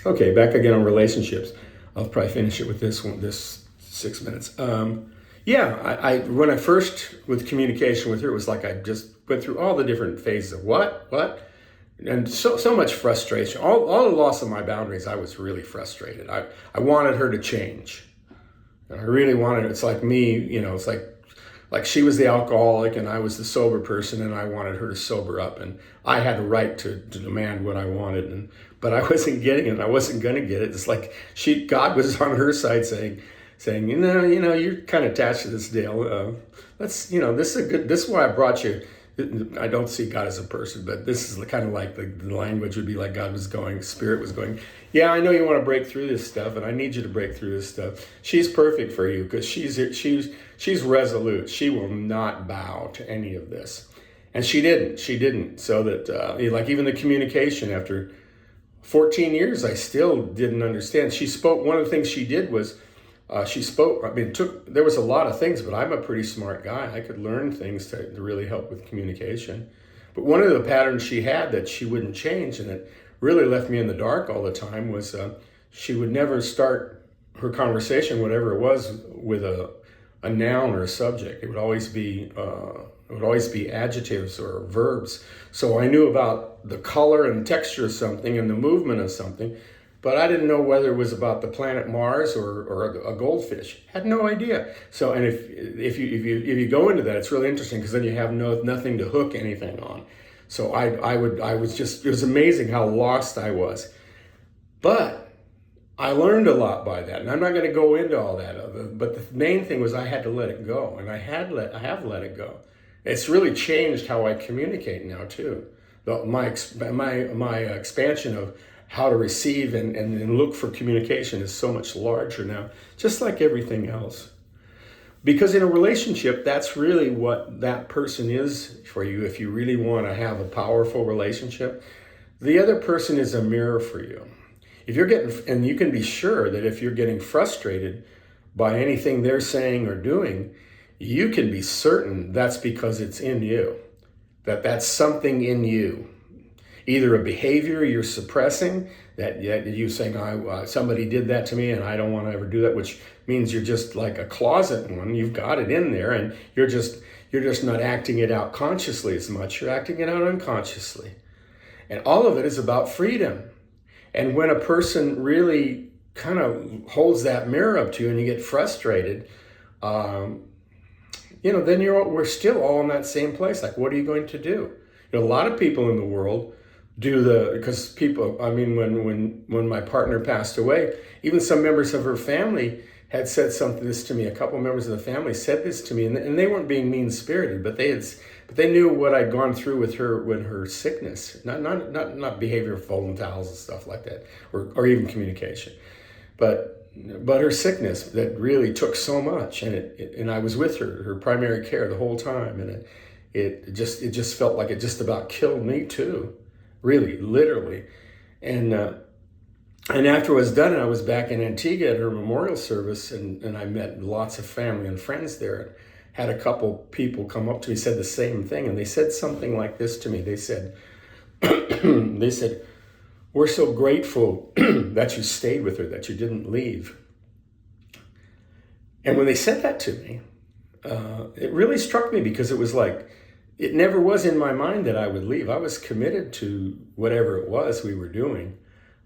Okay, back again on relationships. I'll probably finish it with this one, this 6 minutes. Yeah, I when I first with communication with her, it was like I just went through all the different phases of what, and so much frustration. All the loss of my boundaries, I was really frustrated. I wanted her to change. I really wanted. It's like me, it's like she was the alcoholic and I was the sober person, and I wanted her to sober up, and I had the right to demand what I wanted, but I wasn't getting it. And I wasn't going to get it. It's like God was on her side saying, you're kind of attached to this deal. This is a good. This is why I brought you. I don't see God as a person, but this is kind of like the language would be like God was going, Spirit was going, yeah, I know you want to break through this stuff, and I need you to break through this stuff. She's perfect for you because she's resolute. She will not bow to any of this, and she didn't. So that like even the communication after 14 years, I still didn't understand. She spoke. One of the things she did was. She spoke, there was a lot of things, but I'm a pretty smart guy. I could learn things to really help with communication. But one of the patterns she had that she wouldn't change, and it really left me in the dark all the time, was she would never start her conversation, whatever it was, with a noun or a subject. It would always be adjectives or verbs. So I knew about the color and texture of something and the movement of something, but I didn't know whether it was about the planet Mars or a goldfish. Had no idea. So, and if you go into that, it's really interesting because then you have nothing to hook anything on. So it was amazing how lost I was. But I learned a lot by that, and I'm not going to go into all that. But the main thing was I had to let it go, and I have let it go. It's really changed how I communicate now too. My expansion of how to receive and look for communication is so much larger now, just like everything else. Because in a relationship, that's really what that person is for you. If you really want to have a powerful relationship, the other person is a mirror for you. And you can be sure that if you're getting frustrated by anything they're saying or doing, you can be certain that's because it's in you, that's something in you. Either a behavior you're suppressing, that you saying, somebody did that to me and I don't want to ever do that, which means you're just like a closet one. You've got it in there and you're just not acting it out consciously as much. You're acting it out unconsciously. And all of it is about freedom. And when a person really kind of holds that mirror up to you and you get frustrated, then we're still all in that same place. Like, what are you going to do? A lot of people in the world because people, when my partner passed away, even some members of her family had said something this to me. A couple members of the family said this to me, and they weren't being mean-spirited, but they knew what I'd gone through with her when her sickness, not behavior of folding towels and stuff like that, or even communication, but her sickness that really took so much, and I was with her primary care the whole time, and it just felt like it just about killed me too. Really, literally. And after it was done, and I was back in Antigua at her memorial service, and I met lots of family and friends there. And had a couple people come up to me, said the same thing, and they said something like this to me. They said, we're so grateful that you stayed with her, that you didn't leave. And when they said that to me, it really struck me because it was like, it never was in my mind that I would leave. I was committed to whatever it was we were doing.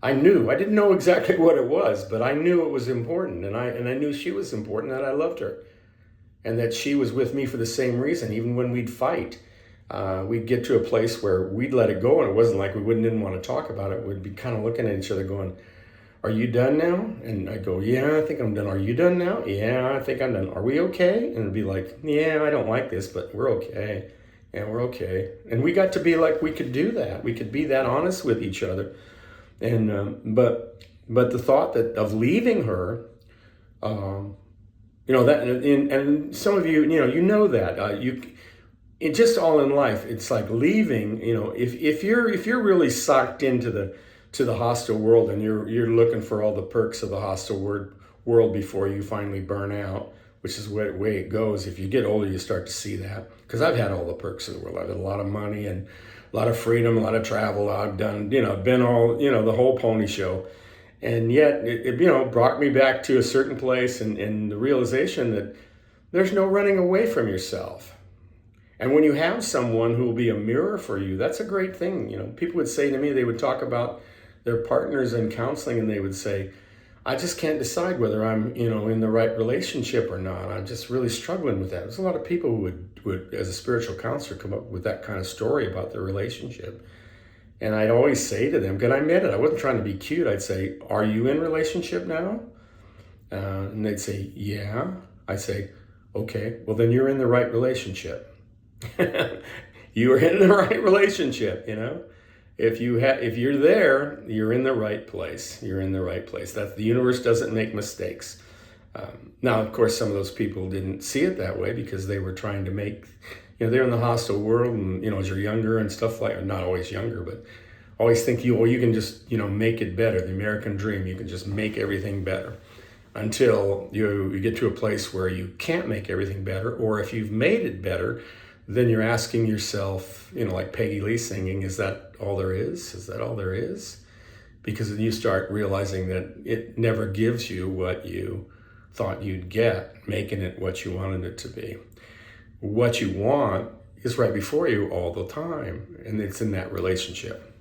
I didn't know exactly what it was, but I knew it was important, and I knew she was important, that I loved her, and that she was with me for the same reason. Even when we'd fight, we'd get to a place where we'd let it go, and it wasn't like we didn't want to talk about it. We'd be kind of looking at each other going, are you done now? And I'd go, yeah, I think I'm done. Are you done now? Yeah, I think I'm done. Are we okay? And it'd be like, yeah, I don't like this, but we're okay. And we're okay. And we got to be like, we could do that. We could be that honest with each other. And but the thought of leaving her, that, and some of you, that it just all in life. It's like leaving. If you're really sucked into the hostile world, and you're looking for all the perks of the hostile world before you finally burn out, which is the way it goes. If you get older, you start to see that. Because I've had all the perks of the world. I've had a lot of money and a lot of freedom, a lot of travel. I've done, been all, the whole pony show. And yet, it brought me back to a certain place and the realization that there's no running away from yourself. And when you have someone who will be a mirror for you, that's a great thing. People would say to me, they would talk about their partners in counseling, and they would say, I just can't decide whether I'm, in the right relationship or not. I'm just really struggling with that. There's a lot of people who would, as a spiritual counselor, come up with that kind of story about their relationship. And I'd always say to them, because I meant it, I wasn't trying to be cute. I'd say, are you in a relationship now? And they'd say, yeah. I'd say, okay, well then you're in the right relationship. You are in the right relationship, If you're there, you're in the right place. You're in the right place. That the universe doesn't make mistakes. Now, of course, some of those people didn't see it that way because they were trying to make, they're in the hostile world, and as you're younger and stuff like, not always younger, but always think you can just make it better. The American dream, you can just make everything better until you get to a place where you can't make everything better, or if you've made it better, then you're asking yourself, like Peggy Lee singing, is that all there is? Is that all there is? Because then you start realizing that it never gives you what you thought you'd get, making it what you wanted it to be. What you want is right before you all the time, and it's in that relationship.